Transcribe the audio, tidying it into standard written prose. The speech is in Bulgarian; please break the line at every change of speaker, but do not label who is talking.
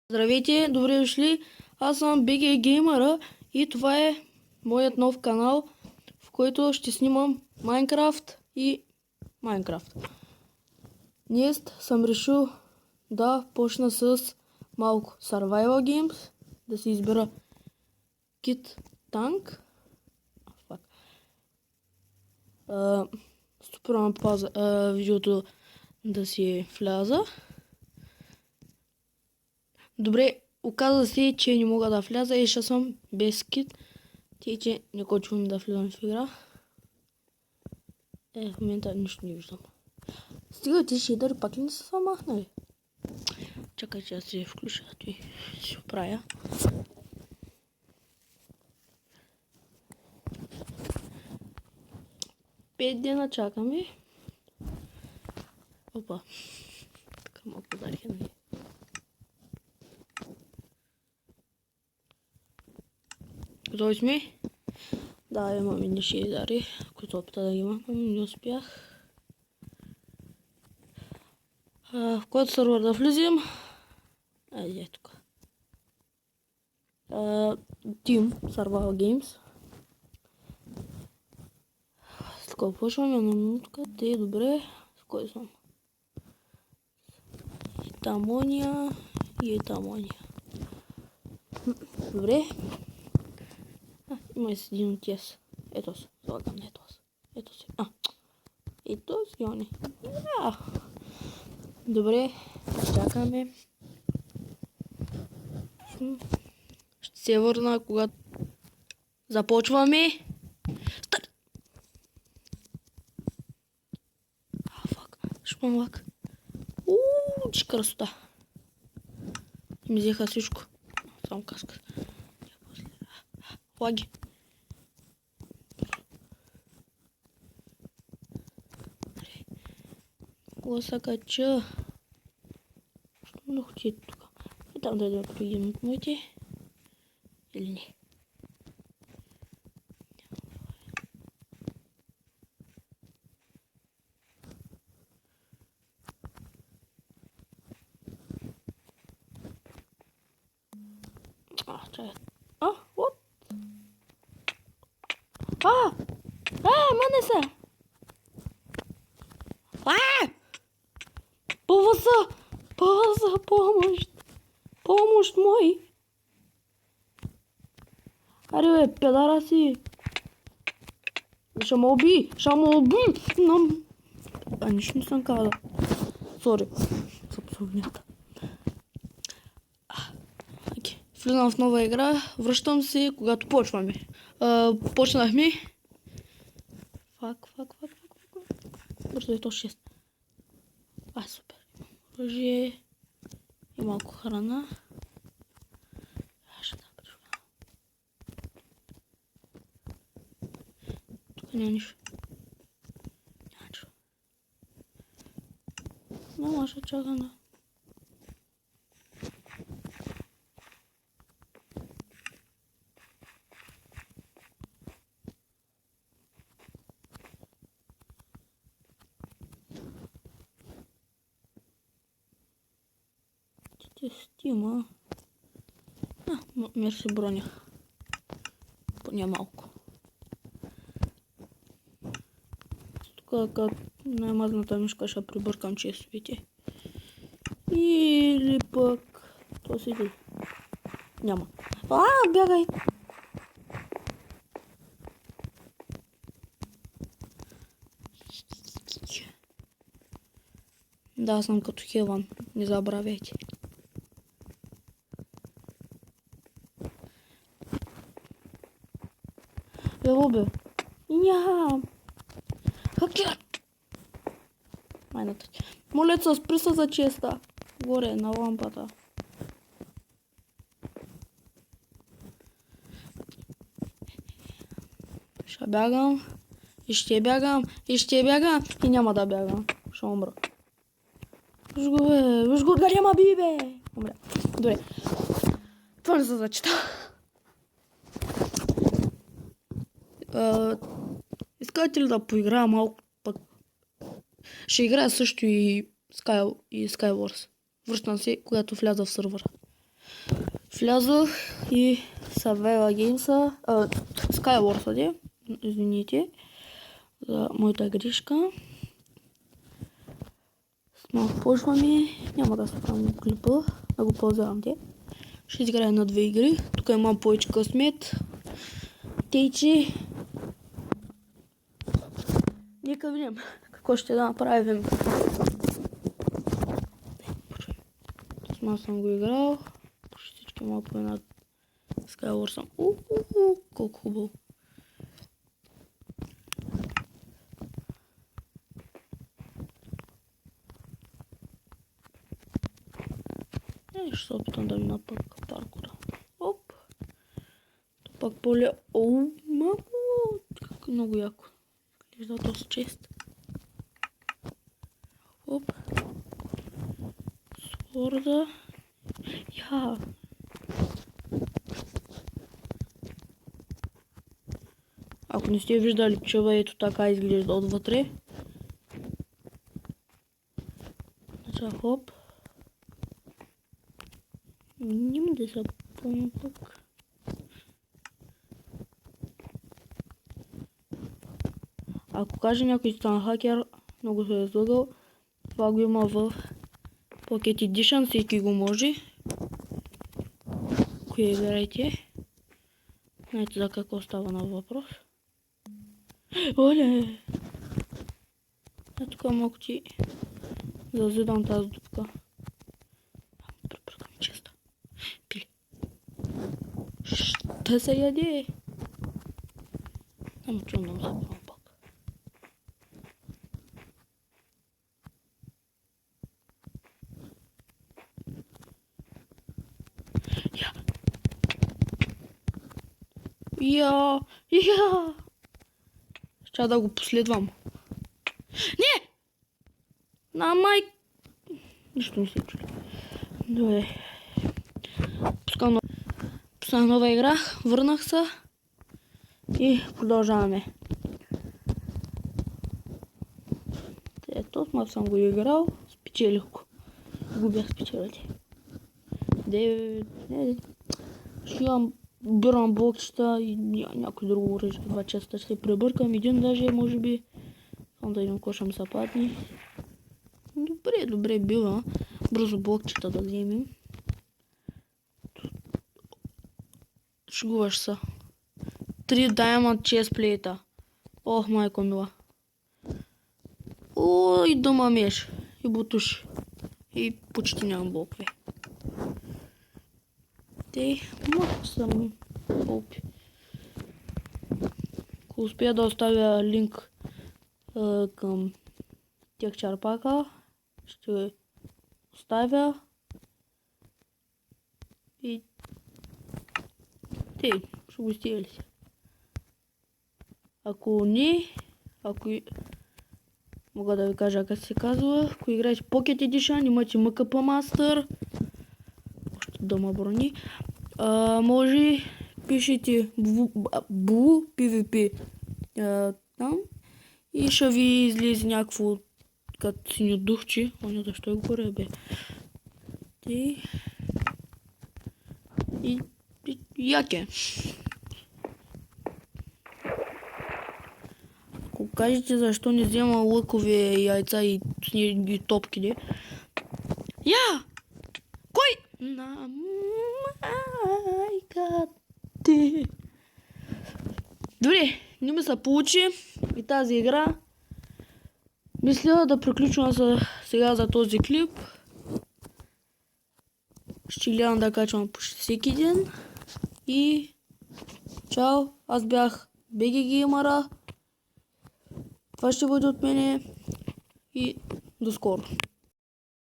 Здравейте, добре дошли. Аз съм BG Gamer и това е моят нов канал, в който ще снимам Майнкрафт и Майнкрафт. Днес съм решил да почна с малко Survival Games, да си избера Kit Tank. Стопирам пауза видеото да си вляза. Добре, оказа се, че не мога да вляза и ще съм без кит. Тъй, че не почвам да влизам в игра. В момента нищо не виждам. Стига, тези шейдъри пак ли не са се махнали? Чакай, че аз се включа и си оправя. Пет дена чакаме. Опа. Така малко ударих, нали? Готови сме? Да, имам едни шейдъри, които опита да ги махнем, не успях. В който сервер да влизам? Айде е тук. Team Survival Games. Така, почваме на минутка. Те, добре. С кой съм? Етамония и етамония. Добре. Има си един от тез. Ето се. Слагам на ето се. Ето се. Ето се, они. Добре. Чакаме. Ще се върна, когато започваме. Старт! Фак. Шпанлак. Че красота. Ми взеха всичко. Само каска. Лаги. Гласа кача. Що не ходи тук? И там да идем поедем от моите. Или не? Чай. Вот. Мане се! Помощ! Помощ мой! Аре бе, педара си! Ще ме уби! Нищо не съм казал. Сори. За псовнята. Влизам в нова игра. Връщам се, когато почваме. Почнахме. Фак. Бързо е то 6. Супер. Оръжие. И малко храна. Ще дам пришла. Тук няма нищо. Мама ще чака на... Стима. Мерси броня. Поне малко. Тук като най-мазната мишка ще прибъркам честовете. Или пък... То седи. Няма. Бягай! Да, съм като Хеван. Не забравяйте. Бе. Нямам. Хакер! Майната. Моля се, спри се за честа. Горе, на лампата. Ще бягам. И ще бягам. И няма да бягам. Ще умра. Виж го, бе. Виж го, откъде ма би, бе. Умря. Добре. Това не се зачита. Искате ли да поиграя малко пък? Ще играя също и Skywars. Връщам се, когато вляза в сървъра. Влязах и Survival Games, Skywars, извините за моята грешка. Отново почваме, няма да спрям клипа, да го ползвам те. Ще изиграя на 2 игри, тук имам повече късмет. Тъй че нека видим какво ще да направим. Аз съм го играл, почти всички малко една Skywars съм. Колко хубаво. Ще се опитам да мина пък паркура. Оп! Пак поле. Мамо! Как много яко. Изглежда доста чест. Оп! Сворда. Я! Ако не сте виждали чева, ето така изглежда отвътре. Значи, хоп. Няма да се помня пък. Ако каже някой стана хакер, много се е излагал. Това го има в Pocket Edition, всеки го може. Кое играйте. Знаете за какво става на въпрос. Оле! Тук малко ти зазидам тази дупка. Препръкам честа. Пили. Ще се яде. Ама чу много забавам пак. Я! Ще да го последвам. Не! На май... Нищо не се чули. Добре. Пускам нова игра. Върнах се. И продължаваме. Ето, съм го играл. Спечелих го. Го бях спечелите. 9... Ще имам бирам блокчета и някой друго оръжие. 2 честа ще пребъркам. Един даже, може би. Само да видим какво ще ми се падне. Добре бива. Бързо блокчета да вземем. Шегуваш се. 3 Diamond Chestplate. Ох, майко мила. И дома меш. И бутуши. И почти нямам блокове. Малко съм опи. Ако успея да оставя линк към тех чарпака, ще оставя. И те ще го стига ли се. Ако не, мога да ви кажа как се казва, ако играете Pocket Edition, имате МКП Master, още дома брони, може пишете PvP там и ще ви излезе някакво като синьо духче. Оня защо е горе, бе. И яке. Ако кажете защо не взема лъкове, яйца и топки, де? Я! Кой? На майка ти. Добре, не ми се получи и тази игра. Мисля да приключвам сега за този клип. Ще гледам да качвам почти всеки ден. И чао, аз бях BG Gamer. Това ще бъде от мене и до скоро.